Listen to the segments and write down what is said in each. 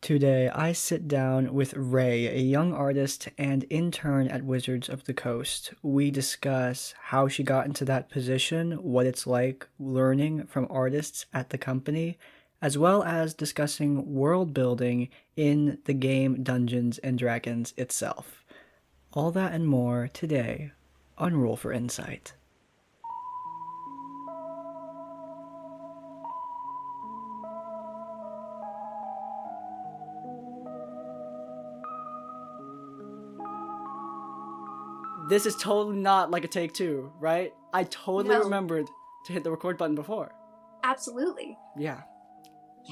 Today, I sit down with Ray, a young artist and intern at Wizards of the Coast. We discuss how she got into that position, what it's like learning from artists at the company, as well as discussing world building in the game Dungeons and Dragons itself. All that and more today on Roll for Insight. This is totally not like a take two, right? I totally No. remembered to hit the record button before. Absolutely. Yeah.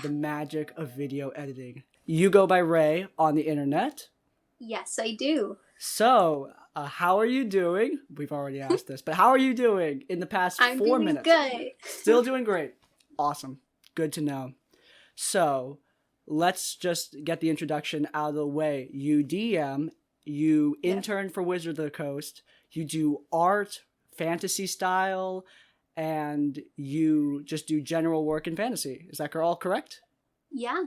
The magic of video editing. You go by Ray on the internet. Yes, I do. So, how are you doing? We've already asked this, but how are you doing in the past I'm 4 doing minutes? good. Still doing great. Awesome. Good to know. So, let's just get the introduction out of the way. You DM, you intern for Wizard of the Coast, you do art, fantasy style, and you just do general work in fantasy. Is that all correct? Yeah,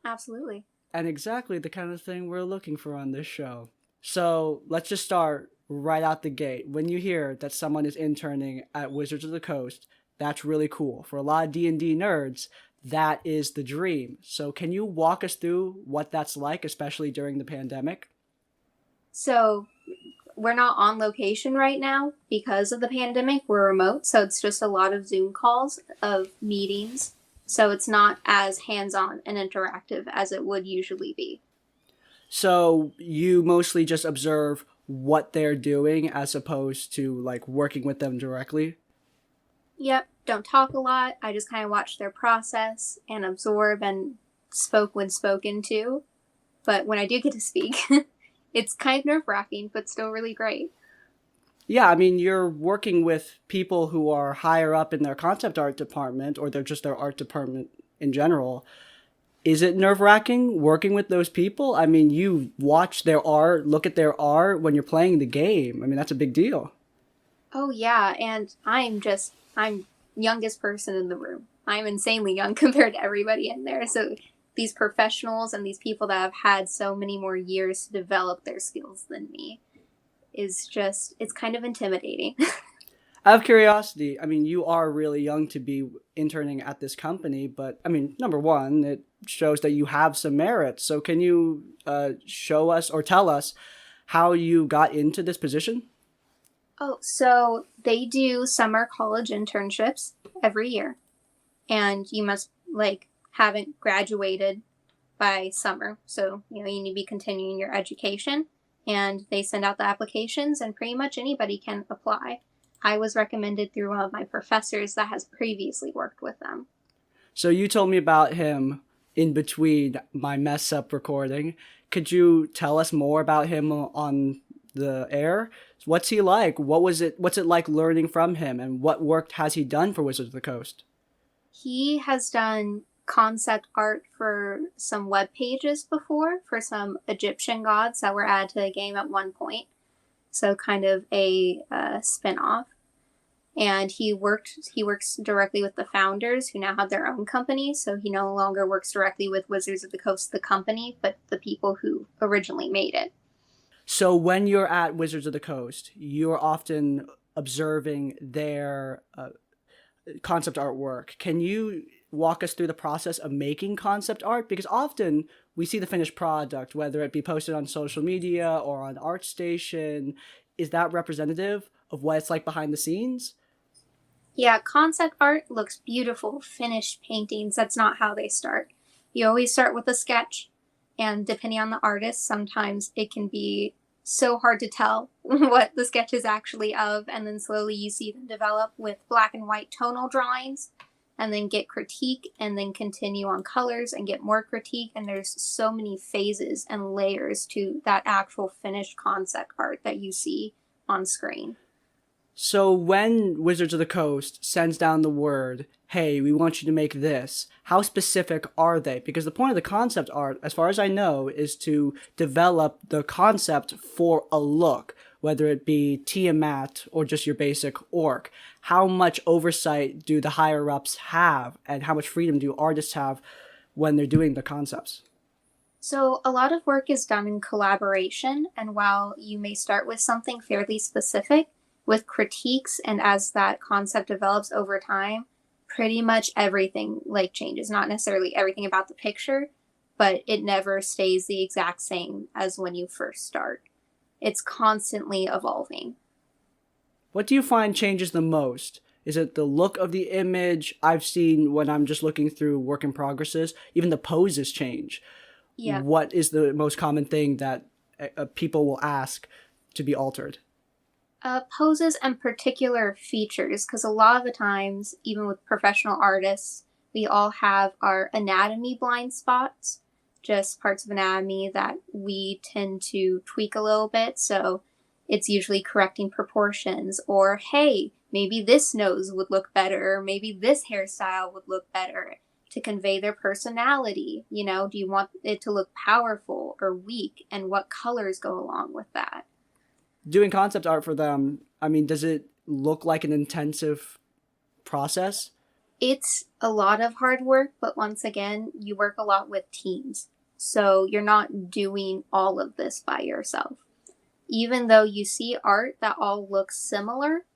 absolutely. And exactly the kind of thing we're looking for on this show. So let's just start right out the gate. When you hear that someone is interning at Wizards of the Coast, that's really cool. For a lot of D&D nerds, that is the dream. So can you walk us through what that's like, especially during the pandemic? So, we're not on location right now because of the pandemic. We're remote, so it's just a lot of Zoom calls of meetings. So it's not as hands-on and interactive as it would usually be. So you mostly just observe what they're doing as opposed to like working with them directly? Yep, don't talk a lot. I just kind of watch their process and absorb and spoke when spoken to. But when I do get to speak, it's kind of nerve-wracking, but still really great. Yeah, I mean, you're working with people who are higher up in their concept art department, or they're just their art department in general. Is it nerve-wracking working with those people? I mean, you watch their art, look at their art when you're playing the game. I mean, that's a big deal. Oh yeah, and I'm youngest person in the room. I'm insanely young compared to everybody in there. So these professionals and these people that have had so many more years to develop their skills than me it's kind of intimidating. Out of curiosity, I mean, you are really young to be interning at this company, but I mean, number one, it shows that you have some merit. So can you show us or tell us how you got into this position? Oh, so they do summer college internships every year, and you must haven't graduated by summer. So, you need to be continuing your education, and they send out the applications and pretty much anybody can apply. I was recommended through one of my professors that has previously worked with them. So you told me about him in between my mess up recording. Could you tell us more about him on the air? What's he like? What's it like learning from him, and what work has he done for Wizards of the Coast? He has done concept art for some web pages before for some Egyptian gods that were added to the game at one point. So kind of a spin-off. And he works directly with the founders who now have their own company. So he no longer works directly with Wizards of the Coast, the company, but the people who originally made it. So when you're at Wizards of the Coast, you're often observing their concept artwork. Can you walk us through the process of making concept art? Because often we see the finished product, whether it be posted on social media or on ArtStation. Is that representative of what it's like behind the scenes? Yeah, concept art looks beautiful, finished paintings. That's not how they start. You always start with a sketch, and depending on the artist, sometimes it can be so hard to tell what the sketch is actually of, and then slowly you see them develop with black and white tonal drawings, and then get critique, and then continue on colors and get more critique, and there's so many phases and layers to that actual finished concept art that you see on screen. So when Wizards of the Coast sends down the word, hey, we want you to make this, how specific are they? Because the point of the concept art, as far as I know, is to develop the concept for a look, whether it be Tiamat or just your basic orc. How much oversight do the higher-ups have, and how much freedom do artists have when they're doing the concepts? So, a lot of work is done in collaboration, and while you may start with something fairly specific, with critiques and as that concept develops over time, pretty much everything like changes. Not necessarily everything about the picture, but it never stays the exact same as when you first start. It's constantly evolving. What do you find changes the most? Is it the look of the image? I've seen when I'm just looking through work in progresses, even the poses change. Yeah. What is the most common thing that people will ask to be altered? Poses and particular features, because a lot of the times, even with professional artists, we all have our anatomy blind spots, just parts of anatomy that we tend to tweak a little bit. So it's usually correcting proportions, or hey, maybe this nose would look better, or maybe this hairstyle would look better to convey their personality. Do you want it to look powerful or weak, and what colors go along with that? Doing concept art for them, I mean, does it look like an intensive process? It's a lot of hard work, but once again, you work a lot with teams. So you're not doing all of this by yourself. Even though you see art that all looks similar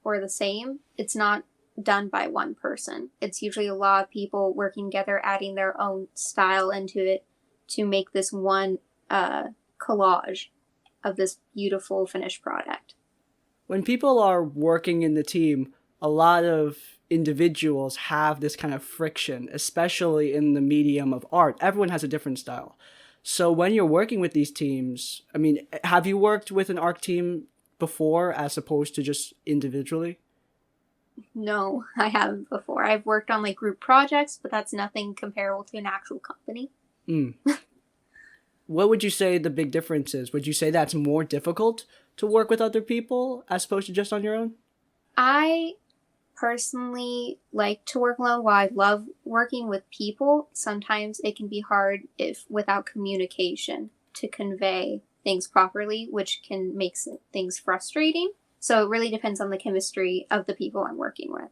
or the same, it's not done by one person. It's usually a lot of people working together, adding their own style into it to make this one collage of this beautiful finished product. When people are working in the team, a lot of individuals have this kind of friction, especially in the medium of art. Everyone has a different style. So when you're working with these teams, I mean, have you worked with an art team before as opposed to just individually? No, I haven't before. I've worked on like group projects, but that's nothing comparable to an actual company. Mm. What would you say the big difference is? Would you say that's more difficult to work with other people as opposed to just on your own? I personally like to work alone. While I love working with people, sometimes it can be hard if without communication to convey things properly, which can make things frustrating. So it really depends on the chemistry of the people I'm working with.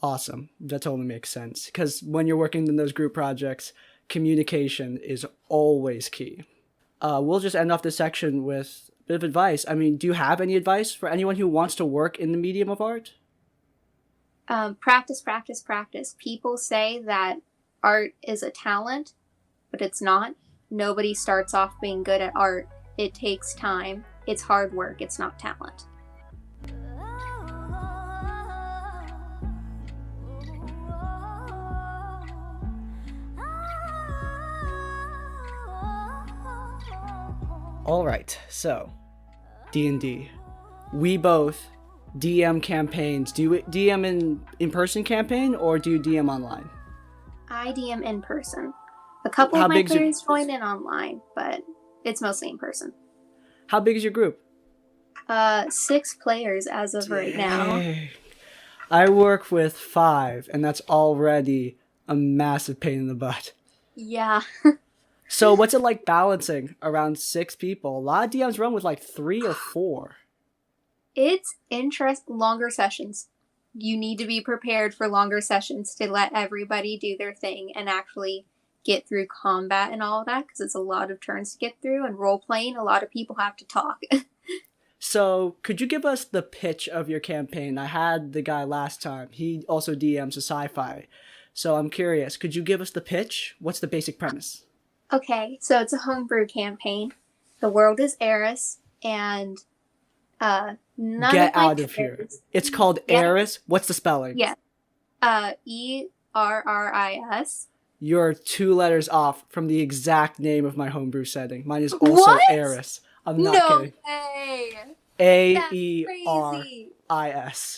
Awesome. That totally makes sense. Because when you're working in those group projects, communication is always key. We'll just end off this section with a bit of advice. I mean, do you have any advice for anyone who wants to work in the medium of art? Practice, practice, practice. People say that art is a talent, but it's not. Nobody starts off being good at art. It takes time. It's hard work. It's not talent. All right, so D&D. We both DM campaigns. Do you DM in-person campaign or do you DM online? I DM in person. A couple How of my big's your players join in online, but it's mostly in person. How big is your group? 6 players as of right now. Dang. I work with 5, and that's already a massive pain in the butt. Yeah. So what's it like balancing around 6 people? A lot of DMs run with like 3 or 4. It's longer sessions. You need to be prepared for longer sessions to let everybody do their thing and actually get through combat and all of that, because it's a lot of turns to get through, and role playing, a lot of people have to talk. So could you give us the pitch of your campaign? I had the guy last time. He also DMs a sci-fi. So I'm curious, could you give us the pitch? What's the basic premise? Okay, so it's a homebrew campaign. The world is Eris, and none Get of my out of here. players. It's called Yeah. Eris. What's the spelling? Yeah. ERRIS. You're 2 letters off from the exact name of my homebrew setting. Mine is also What? Eris. I'm not No kidding. way. That's Aeris. crazy.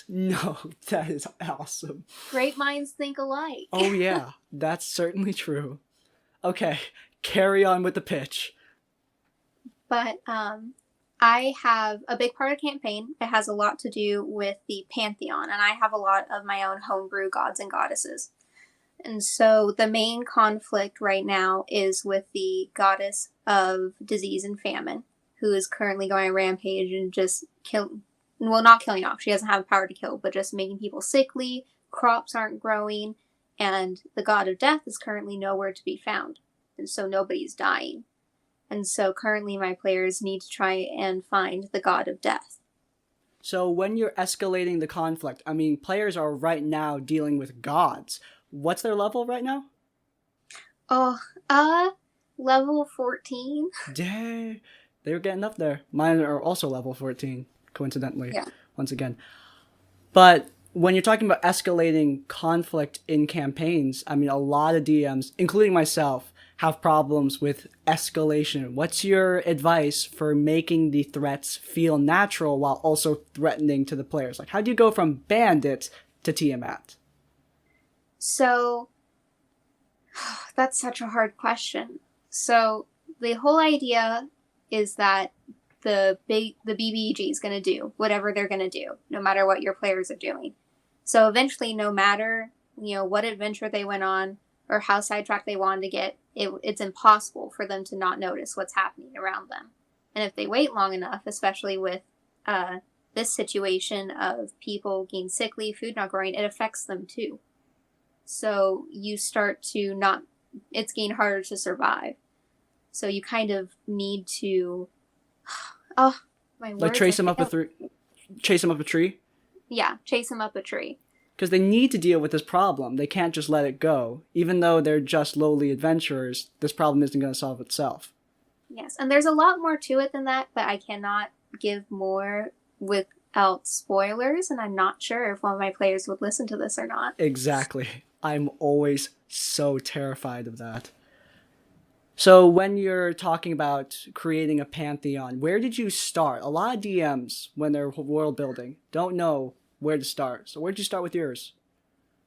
No, that is awesome. Great minds think alike. Oh yeah, that's certainly true. Okay, carry on with the pitch. But I have a big part of the campaign. It has a lot to do with the pantheon, and I have a lot of my own homebrew gods and goddesses. And so the main conflict right now is with the goddess of disease and famine, who is currently going rampage and just not killing off. She doesn't have the power to kill, but just making people sickly, crops aren't growing, and the god of death is currently nowhere to be found. and so nobody's dying. And so currently my players need to try and find the god of death. So when you're escalating the conflict, I mean, players are right now dealing with gods. What's their level right now? Oh, level 14. Dang, they were getting up there. Mine are also level 14, coincidentally, Yeah. once again. But when you're talking about escalating conflict in campaigns, I mean, a lot of DMs, including myself, have problems with escalation. What's your advice for making the threats feel natural while also threatening to the players? Like, how do you go from bandits to Tiamat? So that's such a hard question. So the whole idea is that the BBG is going to do whatever they're going to do, no matter what your players are doing. So eventually, no matter what adventure they went on or how sidetracked they wanted to get, it's impossible for them to not notice what's happening around them. And if they wait long enough, especially with this situation of people getting sickly, food not growing, it affects them too. So you start to not, it's getting harder to survive. So you kind of need to, oh, my words. Like chase them up a tree? Yeah, chase them up a tree. Because they need to deal with this problem. They can't just let it go. Even though they're just lowly adventurers, this problem isn't going to solve itself. Yes, and there's a lot more to it than that, but I cannot give more without spoilers, and I'm not sure if one of my players would listen to this or not. Exactly. I'm always so terrified of that. So when you're talking about creating a pantheon, where did you start? A lot of DMs, when they're world building, don't know where to start. So where did you start with yours?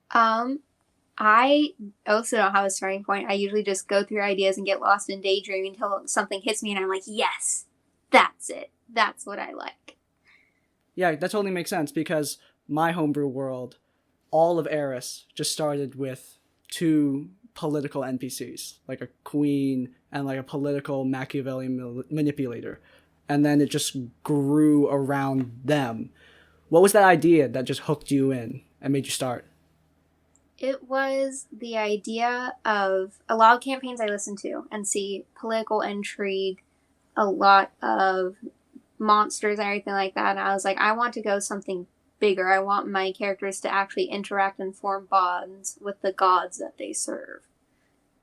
I also don't have a starting point. I usually just go through ideas and get lost in daydreaming until something hits me and I'm like, yes, that's it. That's what I like. Yeah, that totally makes sense because my homebrew world, all of Eris just started with 2 political NPCs, like a queen and like a political Machiavellian manipulator. And then it just grew around them. What was that idea that just hooked you in and made you start? It was the idea of a lot of campaigns I listen to and see political intrigue, a lot of monsters and everything like that. And I was like, I want to go something bigger. I want my characters to actually interact and form bonds with the gods that they serve.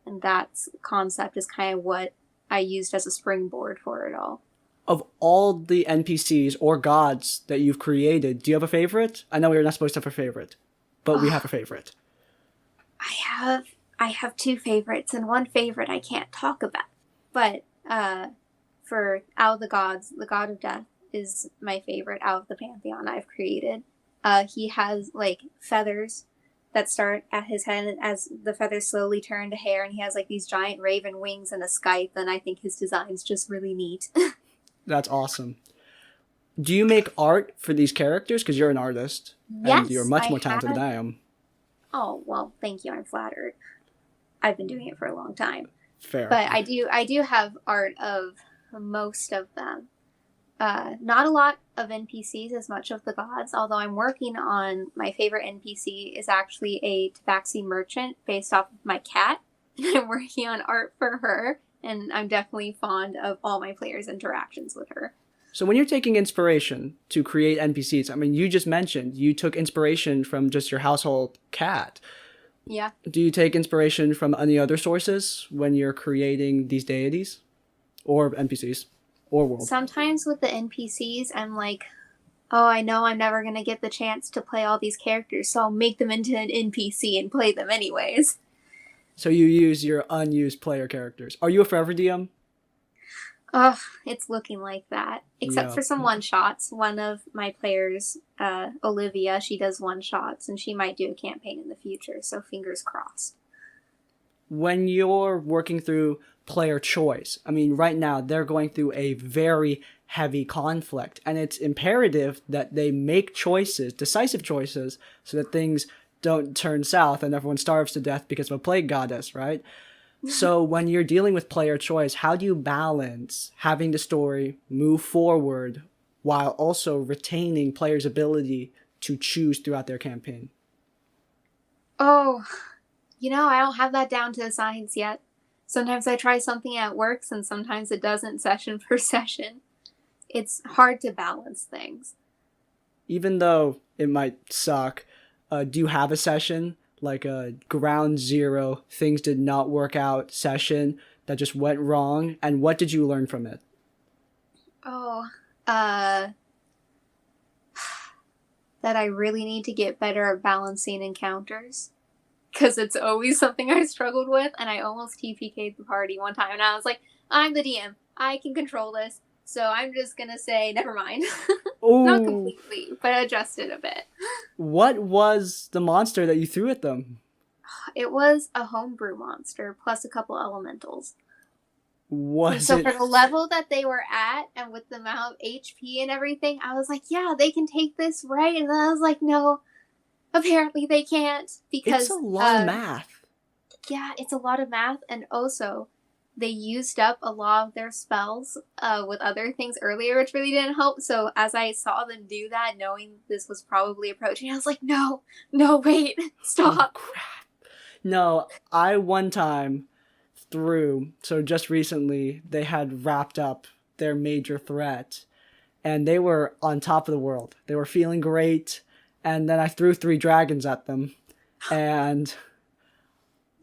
And that concept is kind of what I used as a springboard for it all. Of all the NPCs or gods that you've created, do you have a favorite? I know you're not supposed to have a favorite, but we have a favorite. I have 2 favorites, and one favorite I can't talk about. But for out of the gods, the god of death is my favorite out of the pantheon I've created. He has like feathers that start at his head as the feathers slowly turn to hair, and he has like these giant raven wings and a scythe, and I think his design's just really neat. That's awesome. Do you make art for these characters? Because you're an artist, Yes, and you're much more I talented have. than I am. Oh, well, thank you. I'm flattered. I've been doing it for a long time. Fair. But I do have art of most of them. Not a lot of NPCs as much of the gods, although I'm working on my favorite NPC is actually a tabaxi merchant based off of my cat. And I'm working on art for her, and I'm definitely fond of all my players' interactions with her. So when you're taking inspiration to create NPCs, I mean, you just mentioned you took inspiration from just your household cat. Yeah. Do you take inspiration from any other sources when you're creating these deities or NPCs or worlds? Sometimes with the NPCs, I'm like, oh, I know I'm never going to get the chance to play all these characters, so I'll make them into an NPC and play them anyways. So you use your unused player characters. Are you a forever DM? Oh, it's looking like that. Except Yeah. for some one-shots. One of my players, Olivia, she does one-shots, and she might do a campaign in the future, so fingers crossed. When you're working through player choice, I mean, right now they're going through a very heavy conflict, and it's imperative that they make choices, decisive choices, so that things don't turn south and everyone starves to death because of a plague goddess, right? So when you're dealing with player choice, how do you balance having the story move forward while also retaining players' ability to choose throughout their campaign? Oh, I don't have that down to the science yet. Sometimes I try something and it works, and sometimes it doesn't session per session. It's hard to balance things. Even though it might suck, do you have a session like a ground zero, things did not work out session that just went wrong? And what did you learn from it? Oh, uh, that I really need to get better at balancing encounters. Because it's always something I struggled with, and I almost TPK'd the party one time, and I was like, I'm the DM. I can control this, so I'm just gonna say, never mind. Not Oh, completely, but adjusted a bit. what was the monster that you threw at them? It was a homebrew monster, plus a couple elementals. And Was so it for the level that they were at, and with the amount of HP and everything, I was like, yeah, they can take this, right? And then I was like, no, apparently they can't, it's a because lot of math. yeah, it's a lot of math, and also they used up a lot of their spells with other things earlier, which really didn't help. So as I saw them do that, knowing this was probably approaching, I was like, no, no, wait, Oh stop. crap. No, I one time threw, so just recently they had wrapped up their major threat and they were on top of the world. They were feeling great, and then I threw three dragons at them, and Three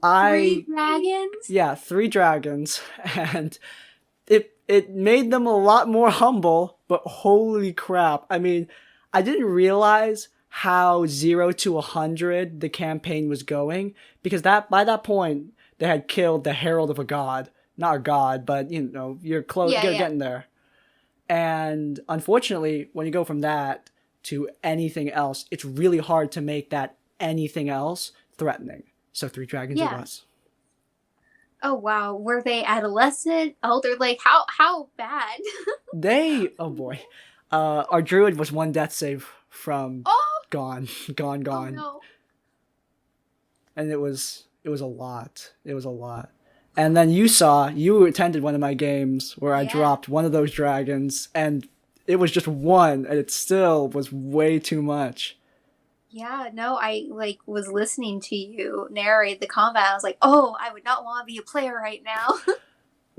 I dragons? yeah, three dragons, and it made them a lot more humble. But holy crap! I mean, I didn't realize how 0 to 100 the campaign was going, because that by that point they had killed the herald of a god, not a god, but you're close, Yeah, you're yeah. getting there. And unfortunately, when you go from that to anything else, it's really hard to make that anything else threatening. So three dragons it Yeah. was. Oh wow, were they adolescent, elder? Like how bad? Oh boy, our druid was one death save from Oh, gone, gone, oh gone, no. and it was a lot. It was a lot. And then you attended one of my games where I Yeah. dropped one of those dragons, and it was just one, and it still was way too much. Yeah, no, I like was listening to you narrate the combat. I was like, oh, I would not want to be a player right now.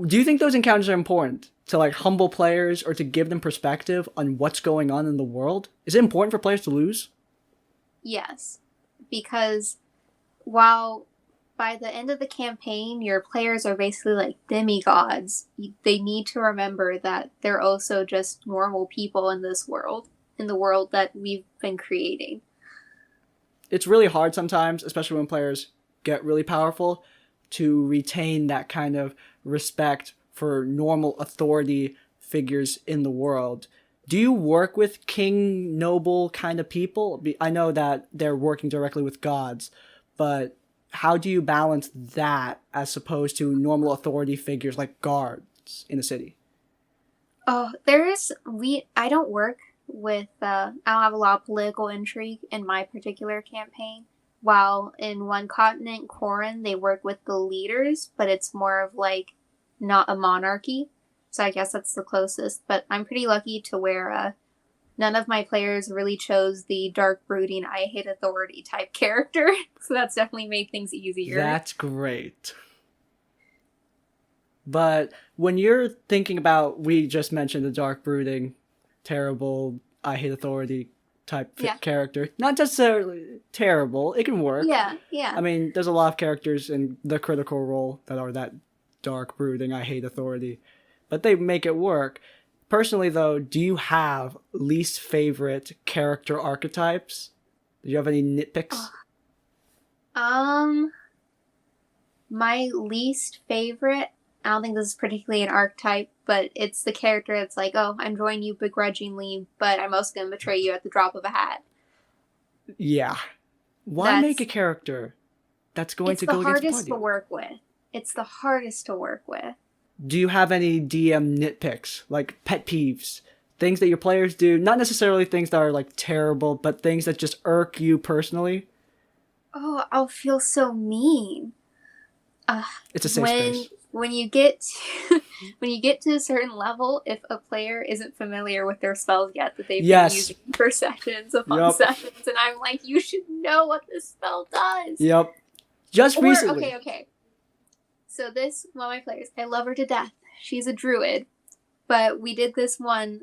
Do you think those encounters are important to like humble players or to give them perspective on what's going on in the world? Is it important for players to lose? Yes, because while by the end of the campaign, your players are basically like demigods, they need to remember that they're also just normal people in this world, in the world that we've been creating. It's really hard sometimes, especially when players get really powerful, to retain that kind of respect for normal authority figures in the world. Do you work with king, noble kind of people? I know that they're working directly with gods, but how do you balance that as opposed to normal authority figures like guards in a city? Oh, I don't work with I don't have a lot of political intrigue in my particular campaign. While in one continent, Corin, they work with the leaders, but it's more of like not a monarchy. So I guess that's the closest. But I'm pretty lucky to where none of my players really chose the dark brooding I hate authority type character. So that's definitely made things easier. That's great. But when you're thinking about, we just mentioned the dark brooding, terrible, I hate authority type Yeah. character. Not necessarily terrible. It can work. Yeah, I yeah. mean, there's a lot of characters in the critical role that are that dark brooding, I hate authority, but they make it work. Personally, though, do you have least favorite character archetypes? Do you have any nitpicks? Um my least favorite, I don't think this is particularly an archetype, but it's the character that's like, oh, I'm joining you begrudgingly, but I'm also going to betray you at the drop of a hat. Yeah. Why make a That's character that's going It's to the go against the hardest party? to work with. It's the hardest to work with. Do you have any DM nitpicks, like pet peeves? Things that your players do, not necessarily things that are like terrible, but things that just irk you personally? Oh, I'll feel so mean. Uh, It's a safe when space. when you get to, when you get to a certain level, if a player isn't familiar with their spells yet that they've been Yes. using for sessions upon Yup. sessions, and I'm like, you should know what this spell does. Yep. Just Or recently. okay. So this one of my players, I love her to death. She's a druid. But we did this one,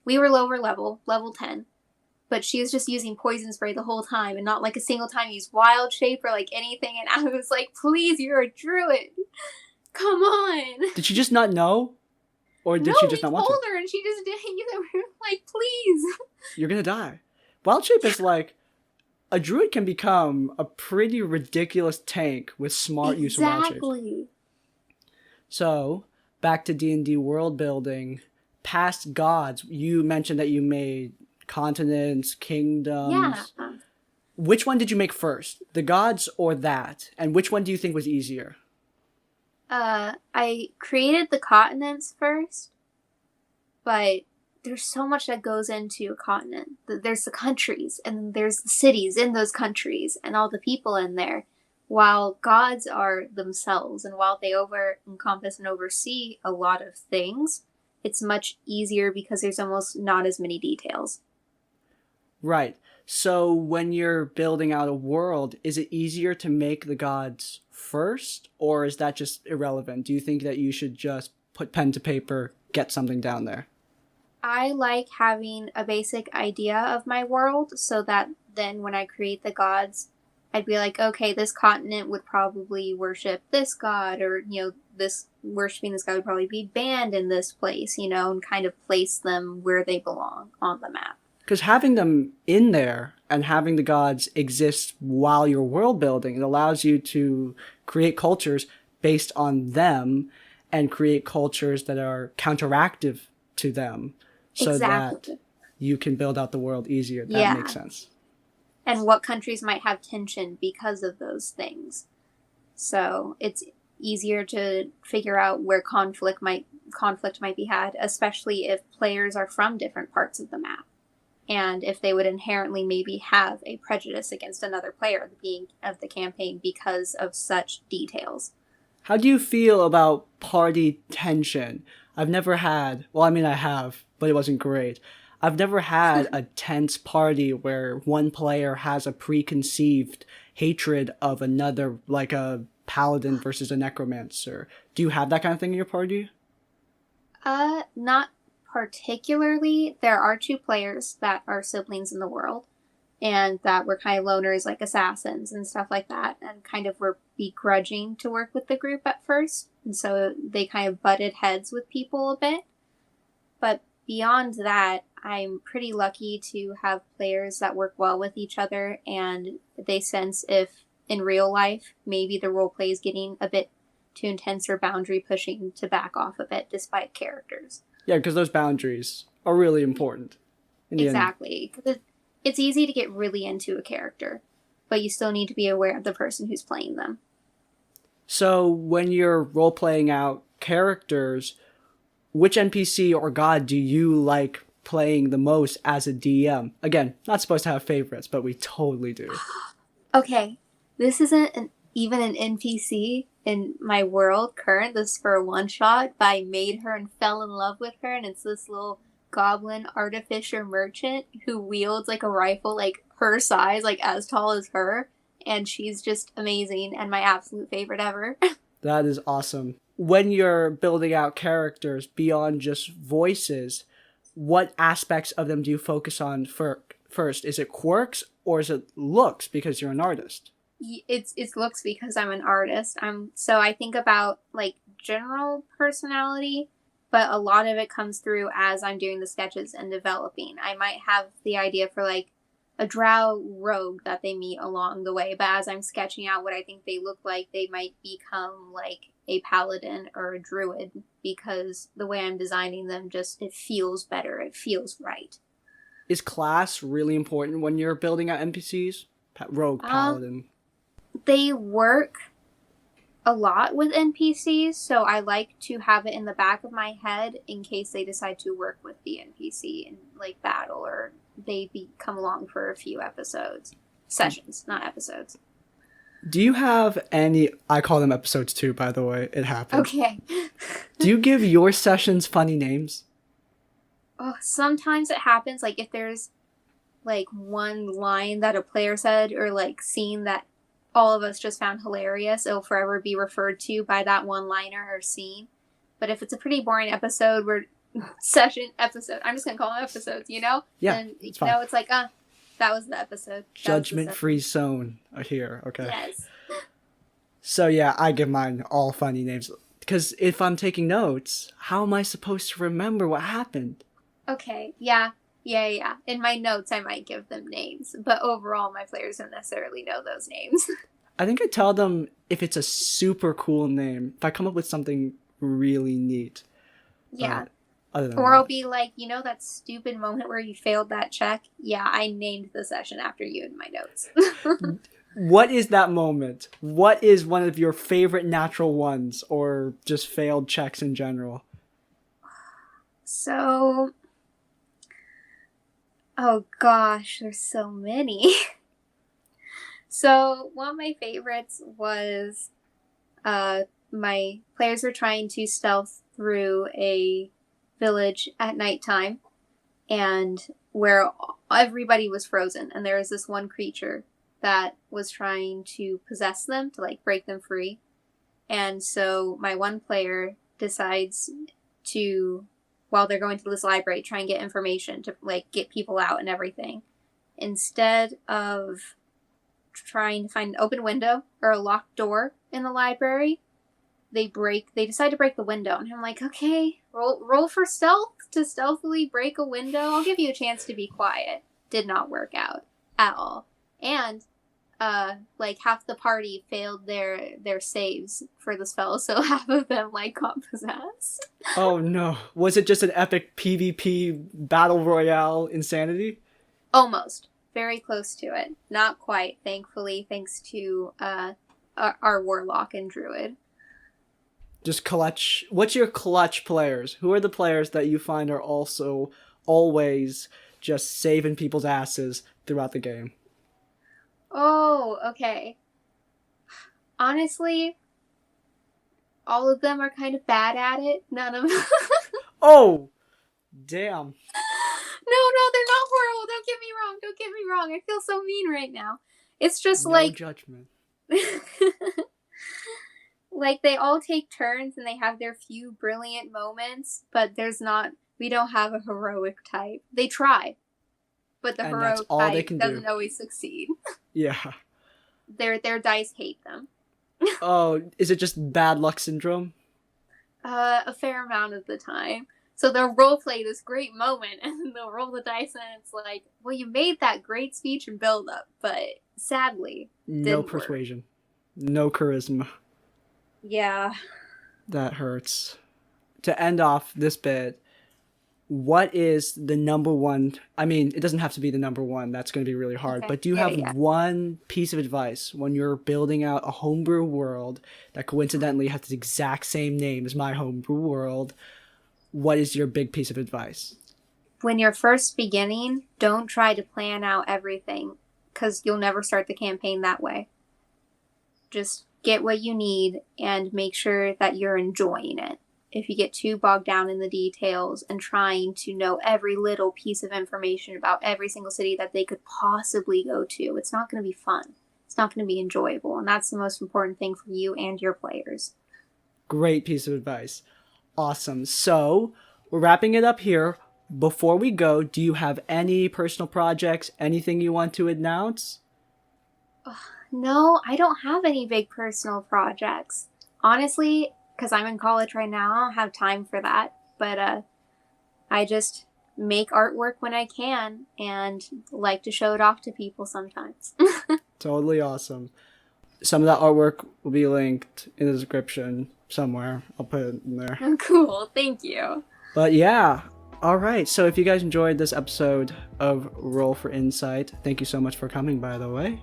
we were lower level 10. But she was just using poison spray the whole time and not like a single time used wild shape or like anything. And I was like, please, you're a druid. Come on. Did she just not know? Or did she just not want to? No, we told her and she just didn't use it. We were like, please. You're going to die. Wild shape is like, a druid can become a pretty ridiculous tank with smart use of wild shape. Exactly. So, back to D&D world building. Past gods, you mentioned that you made continents, kingdoms. Yeah. Which one did you make first? The gods or that? And which one do you think was easier? I created the continents first, but there's so much that goes into a continent. There's the countries, and there's the cities in those countries, and all the people in there. While gods are themselves, and while they encompass and oversee a lot of things, it's much easier because there's almost not as many details. Right. So when you're building out a world, is it easier to make the gods first, or is that just irrelevant? Do you think that you should just put pen to paper, get something down there? I like having a basic idea of my world so that then when I create the gods, I'd be like, okay, this continent would probably worship this god, or, this worshiping this god would probably be banned in this place, and kind of place them where they belong on the map. Because having them in there and having the gods exist while you're world building, it allows you to create cultures based on them and create cultures that are counteractive to them so that you can build out the world easier. That makes sense. And what countries might have tension because of those things. So it's easier to figure out where conflict might be had, especially if players are from different parts of the map. And if they would inherently maybe have a prejudice against another player at the beginning of the campaign because of such details. How do you feel about party tension? I've never had, I have, but it wasn't great. I've never had a tense party where one player has a preconceived hatred of another, like a paladin versus a necromancer. Do you have that kind of thing in your party? Not particularly. There are 2 players that are siblings in the world, and that were kind of loners, like assassins and stuff like that, and kind of were begrudging to work with the group at first, and so they kind of butted heads with people a bit. But beyond that, I'm pretty lucky to have players that work well with each other, and they sense if in real life maybe the roleplay is getting a bit too intense or boundary pushing to back off a bit despite characters. Yeah, because those boundaries are really important. Exactly. It's easy to get really into a character, but you still need to be aware of the person who's playing them. So when you're role-playing out characters, which NPC or god do you like playing the most as a DM? Again, not supposed to have favorites, but we totally do. Okay, this isn't even an NPC in my world current. This is for a one-shot, but I made her and fell in love with her, and it's this little goblin artificer merchant who wields like a rifle like her size, like as tall as her, and she's just amazing and my absolute favorite ever. That is awesome. When you're building out characters beyond just voices, what aspects of them do you focus on first? Is it quirks or is it looks because you're an artist? It's looks because I'm an artist. So I think about like general personality, but a lot of it comes through as I'm doing the sketches and developing. I might have the idea for like a drow rogue that they meet along the way, but as I'm sketching out what I think they look like, they might become like a paladin or a druid because the way I'm designing them it feels better. It feels right. Is class really important when you're building out NPCs? Rogue, paladin. They work a lot with NPCs, so I like to have it in the back of my head in case they decide to work with the NPC in like battle, or they come along for a few sessions, not episodes. Do you have any, I call them episodes too, by the way, it happens. Okay. Do you give your sessions funny names? Oh, sometimes it happens, like if there's like one line that a player said or like scene that all of us just found hilarious, it'll forever be referred to by that one-liner or scene. But if it's a pretty boring episode, I'm just gonna call them episodes, Yeah, and it's fine. it's like, that was the episode. Judgment-free zone here. Okay. Yes. So yeah, I give mine all funny names because if I'm taking notes, how am I supposed to remember what happened? Okay. Yeah. In my notes, I might give them names, but overall, my players don't necessarily know those names. I think I tell them if it's a super cool name, if I come up with something really neat. Yeah. Other than Or that. I'll be like, that stupid moment where you failed that check? Yeah, I named the session after you in my notes. What is that moment? What is one of your favorite natural ones or just failed checks in general? So, oh gosh, there's so many. So, one of my favorites was my players were trying to stealth through a village at nighttime, and where everybody was frozen, and there was this one creature that was trying to possess them, to like break them free. And so my one player decides to, while they're going to this library, try and get information to like get people out and everything. Instead of trying to find an open window or a locked door in the library, they decide to break the window. And I'm like, okay, roll for stealth to stealthily break a window. I'll give you a chance to be quiet. Did not work out at all. And like half the party failed their saves for the spell, so half of them like got possessed. Oh no. Was it just an epic PvP battle royale insanity? Almost. Very close to it. Not quite, thankfully, thanks to our warlock and druid. Just clutch. What's your clutch players? Who are the players that you find are also always just saving people's asses throughout the game? Oh, okay. Honestly, all of them are kind of bad at it. None of them. Oh, damn. No, they're not horrible. Don't get me wrong. I feel so mean right now. It's just No like judgment. like they all take turns and they have their few brilliant moments, but we don't have a heroic type. They try, but the And heroic that's all they type can doesn't do. always succeed. Yeah. Their dice hate them. Oh, is it just bad luck syndrome? A fair amount of the time. So they'll roleplay this great moment, and then they'll roll the dice, and it's like, well, you made that great speech and build up, but sadly, No didn't persuasion. work. No charisma. Yeah. That hurts. To end off this bit, what is the number one? I mean, it doesn't have to be the number one. That's going to be really hard. Okay. But do you have one piece of advice when you're building out a homebrew world that coincidentally has the exact same name as my homebrew world? What is your big piece of advice? When you're first beginning, don't try to plan out everything, because you'll never start the campaign that way. Just get what you need and make sure that you're enjoying it. If you get too bogged down in the details and trying to know every little piece of information about every single city that they could possibly go to, it's not going to be fun. It's not going to be enjoyable. And that's the most important thing for you and your players. Great piece of advice. Awesome. So we're wrapping it up here. Before we go, do you have any personal projects, anything you want to announce? No, I don't have any big personal projects. Honestly, because I'm in college right now, I don't have time for that. But I just make artwork when I can and like to show it off to people sometimes. Totally awesome. Some of that artwork will be linked in the description somewhere. I'll put it in there. Cool, thank you. But yeah, all right. So if you guys enjoyed this episode of Roll for Insight, thank you so much for coming, by the way.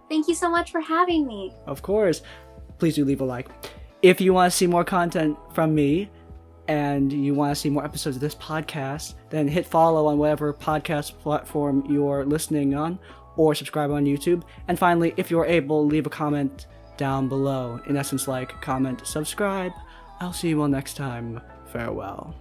Thank you so much for having me. Of course. Please do leave a like. If you want to see more content from me and you want to see more episodes of this podcast, then hit follow on whatever podcast platform you're listening on or subscribe on YouTube. And finally, if you're able, leave a comment down below. In essence, like, comment, subscribe. I'll see you all next time. Farewell.